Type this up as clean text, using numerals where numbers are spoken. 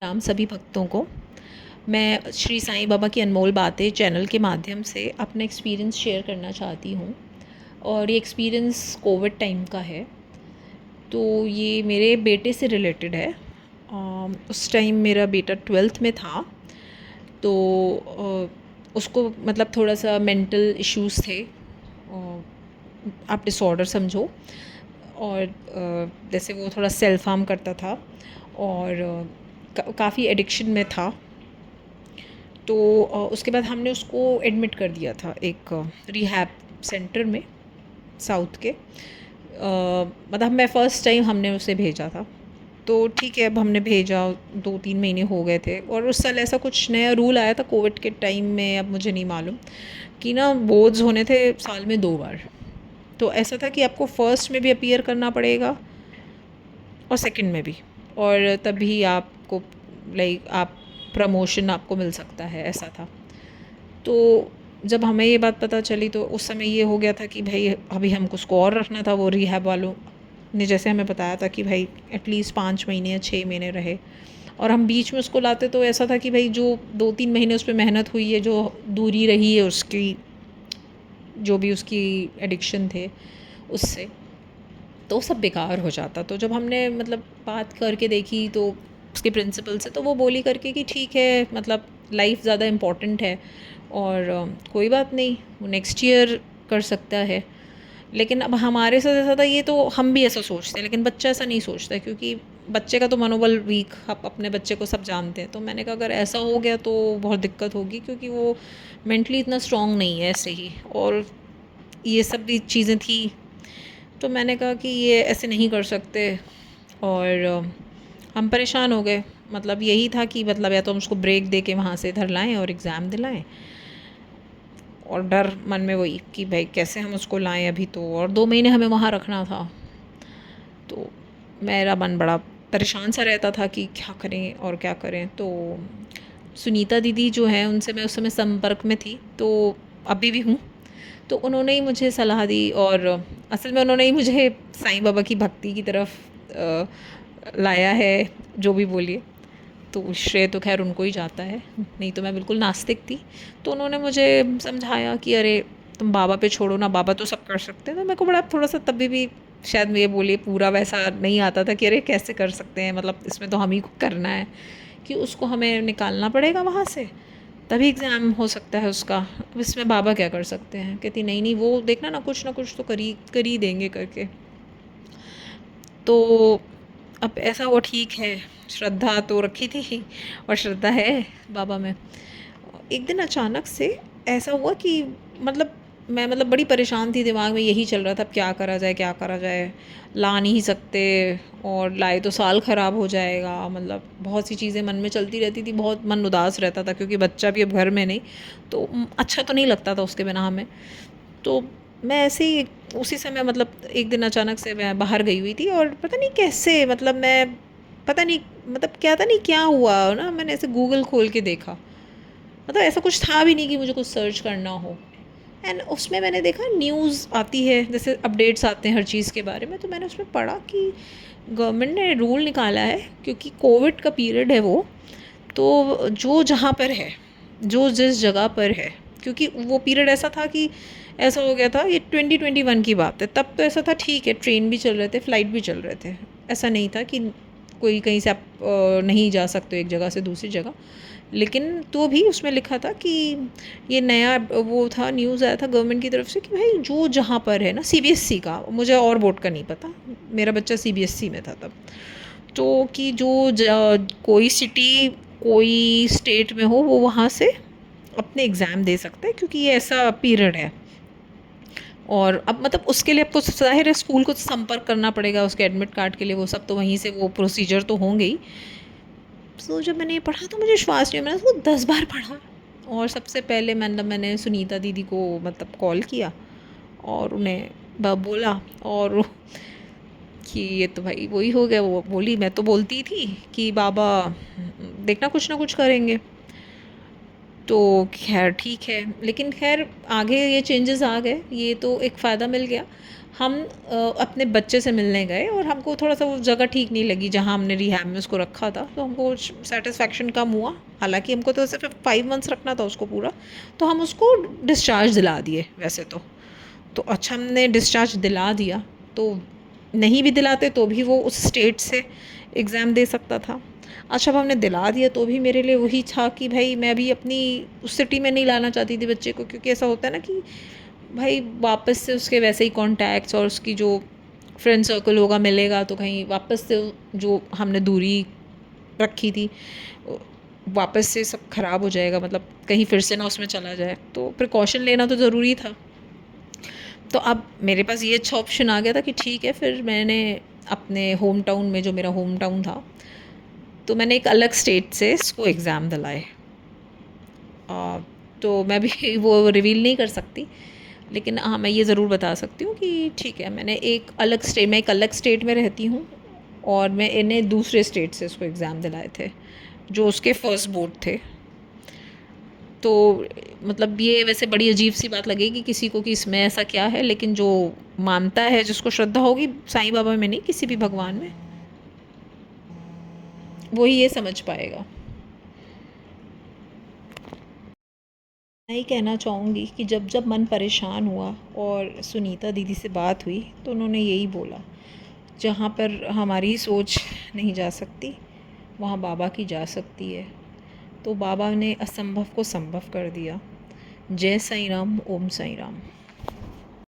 राम सभी भक्तों को। मैं श्री साईं बाबा की अनमोल बातें चैनल के माध्यम से अपना एक्सपीरियंस शेयर करना चाहती हूँ। और ये एक्सपीरियंस कोविड टाइम का है। तो ये मेरे बेटे से रिलेटेड है। उस टाइम मेरा बेटा 12th में था। तो उसको मतलब थोड़ा सा मेंटल इश्यूज़ थे। आप डिसऑर्डर समझो। और जैसे वो थोड़ा सेल्फ हार्म करता था और काफ़ी एडिक्शन में था। तो उसके बाद हमने उसको एडमिट कर दिया था एक रिहैब सेंटर में, साउथ के। मतलब मैं फ़र्स्ट टाइम हमने उसे भेजा था। तो ठीक है, अब हमने भेजा, 2-3 महीने हो गए थे। और उस साल ऐसा कुछ नया रूल आया था कोविड के टाइम में, अब मुझे नहीं मालूम, कि ना बोर्ड्स होने थे साल में 2 बार। तो ऐसा था कि आपको फर्स्ट में भी अपीयर करना पड़ेगा और सेकंड में भी, और तभी आपको लाइक आप प्रमोशन आपको मिल सकता है, ऐसा था। तो जब हमें ये बात पता चली तो उस समय ये हो गया था कि भाई अभी हमको उसको और रखना था। वो रिहैब वालों ने जैसे हमें बताया था कि भाई एटलीस्ट 5 महीने या 6 महीने रहे। और हम बीच में उसको लाते तो ऐसा था कि भाई जो 2-3 महीने उस पर मेहनत हुई है, जो दूरी रही है उसकी, जो भी उसकी एडिक्शन थे उससे, तो सब बेकार हो जाता। तो जब हमने मतलब बात करके देखी तो उसके प्रिंसिपल से, तो वो बोली करके कि ठीक है, मतलब लाइफ ज़्यादा इम्पॉर्टेंट है और कोई बात नहीं, वो नेक्स्ट ईयर कर सकता है। लेकिन अब हमारे साथ ऐसा था, ये तो हम भी ऐसा सोचते हैं, लेकिन बच्चा ऐसा नहीं सोचता, क्योंकि बच्चे का तो मनोबल वीक, आप अपने बच्चे को सब जानते हैं। तो मैंने कहा अगर ऐसा हो गया तो बहुत दिक्कत होगी, क्योंकि वो मेंटली इतना स्ट्रॉन्ग नहीं है ऐसे ही, और ये सब भी चीज़ें थी। तो मैंने कहा कि ये ऐसे नहीं कर सकते। और हम परेशान हो गए। मतलब यही था कि मतलब या तो हम उसको ब्रेक दे के वहाँ से इधर लाएं और एग्ज़ाम दिलाएं, और डर मन में वही कि भाई कैसे हम उसको लाएं, अभी तो और 2 महीने हमें वहाँ रखना था। तो मेरा मन बड़ा परेशान सा रहता था कि क्या करें और क्या करें। तो सुनीता दीदी जो है, उनसे मैं उस समय संपर्क में थी, तो अभी भी हूँ। तो उन्होंने ही मुझे सलाह दी, और असल में उन्होंने ही मुझे साईं बाबा की भक्ति की तरफ लाया है, जो भी बोलिए। तो श्रेय तो खैर उनको ही जाता है, नहीं तो मैं बिल्कुल नास्तिक थी। तो उन्होंने मुझे समझाया कि अरे तुम बाबा पे छोड़ो ना, बाबा तो सब कर सकते हैं। तो मेरे को बड़ा थोड़ा सा तभी भी शायद मैं ये बोलिए पूरा वैसा नहीं आता था कि अरे कैसे कर सकते हैं, मतलब इसमें तो हम ही को करना है, कि उसको हमें निकालना पड़ेगा वहाँ से, तभी एग्ज़ाम हो सकता है उसका। अब इसमें बाबा क्या कर सकते हैं। कहती नहीं नहीं, वो देखना ना कुछ तो कर ही देंगे करके। तो अब ऐसा हुआ, ठीक है, श्रद्धा तो रखी थी और श्रद्धा है बाबा में। एक दिन अचानक से ऐसा हुआ कि मतलब मैं मतलब बड़ी परेशान थी, दिमाग में यही चल रहा था अब क्या करा जाए, क्या करा जाए। ला नहीं सकते, और लाए तो साल ख़राब हो जाएगा। मतलब बहुत सी चीज़ें मन में चलती रहती थी, बहुत मन उदास रहता था, क्योंकि बच्चा भी अब घर में नहीं, तो अच्छा तो नहीं लगता था उसके बिना हमें। तो मैं ऐसे ही उसी समय मतलब एक दिन अचानक से मैं बाहर गई हुई थी, और पता नहीं कैसे, मतलब मैं पता नहीं, मतलब क्या था नहीं क्या हुआ ना, मैंने ऐसे गूगल खोल के देखा। मतलब ऐसा कुछ था भी नहीं कि मुझे कुछ सर्च करना हो। एंड उसमें मैंने देखा न्यूज़ आती है, जैसे अपडेट्स आते हैं हर चीज़ के बारे में। तो मैंने उसमें पढ़ा कि गवर्नमेंट ने रूल निकाला है, क्योंकि कोविड का पीरियड है वो, तो जो जहाँ पर है, जो जिस जगह पर है, क्योंकि वो पीरियड ऐसा था कि ऐसा हो गया था, ये 2021 की बात है। तब तो ऐसा था ठीक है, ट्रेन भी चल रहे थे, फ्लाइट भी चल रहे थे। ऐसा नहीं था कि कोई कहीं से आप नहीं जा सकते एक जगह से दूसरी जगह। लेकिन तो भी उसमें लिखा था कि ये नया वो था, न्यूज़ आया था गवर्नमेंट की तरफ से कि भाई जो जहाँ पर है ना, सीबीएसई का, मुझे और बोर्ड का नहीं पता, मेरा बच्चा सीबीएसई में था तब। तो कि जो कोई सिटी, कोई स्टेट में हो, वो वहाँ से अपने एग्ज़ाम दे सकता है, क्योंकि ये ऐसा पीरियड है। और अब मतलब उसके लिए आपको ज़ाहिर है स्कूल को संपर्क करना पड़ेगा उसके एडमिट कार्ड के लिए, वो सब तो वहीं से वो प्रोसीजर तो होंगे ही। तो जब मैंने ये पढ़ा तो मुझे विश्वास नहीं हुआ, मैंने उसको 10 बार पढ़ा। और सबसे पहले मैंने सुनीता दीदी को मतलब कॉल किया और उन्हें बोला, और कि ये तो भाई वही हो गया। वो बोली, मैं तो बोलती थी कि बाबा देखना कुछ ना कुछ करेंगे। तो खैर ठीक है, लेकिन खैर आगे ये चेंजेस आ गए, ये तो एक फ़ायदा मिल गया। हम अपने बच्चे से मिलने गए और हमको थोड़ा सा वो जगह ठीक नहीं लगी जहाँ हमने रिहैब में उसको रखा था, तो हमको सेटिस्फेक्शन कम हुआ। हालांकि हमको तो सिर्फ 5 मंथ्स रखना था उसको पूरा, तो हम उसको डिस्चार्ज दिला दिए वैसे तो अच्छा हमने डिस्चार्ज दिला दिया। तो नहीं भी दिलाते तो भी वो उस स्टेट से एग्ज़ाम दे सकता था। अच्छा अब हमने दिला दिया तो भी मेरे लिए वही था कि भाई मैं भी अपनी उस सिटी में नहीं लाना चाहती थी बच्चे को, क्योंकि ऐसा होता है ना कि भाई वापस से उसके वैसे ही कॉन्टैक्ट्स और उसकी जो फ्रेंड सर्कल होगा मिलेगा, तो कहीं वापस से जो हमने दूरी रखी थी वापस से सब ख़राब हो जाएगा, मतलब कहीं फिर से ना उसमें चला जाए, तो प्रिकॉशन लेना तो ज़रूरी था। तो अब मेरे पास ये अच्छा ऑप्शन आ गया था कि ठीक है, फिर मैंने अपने होम टाउन में, जो मेरा होम टाउन था, तो मैंने एक अलग स्टेट से इसको एग्ज़ाम दिलाए। तो मैं भी वो रिवील नहीं कर सकती, लेकिन हाँ मैं ये ज़रूर बता सकती हूँ कि ठीक है, मैं एक अलग स्टेट में रहती हूँ और मैं इन्हें दूसरे स्टेट से इसको एग्ज़ाम दिलाए थे जो उसके फर्स्ट बोर्ड थे। तो मतलब ये वैसे बड़ी अजीब सी बात लगेगी किसी को कि इसमें ऐसा क्या है, लेकिन जो मानता है, जिसको श्रद्धा होगी साईं बाबा में नहीं किसी भी भगवान में, वही ये समझ पाएगा। मैं ही कहना चाहूँगी कि जब जब मन परेशान हुआ और सुनीता दीदी से बात हुई तो उन्होंने यही बोला, जहाँ पर हमारी सोच नहीं जा सकती वहाँ बाबा की जा सकती है। तो बाबा ने असंभव को संभव कर दिया। जय साईं राम, ओम साईं राम।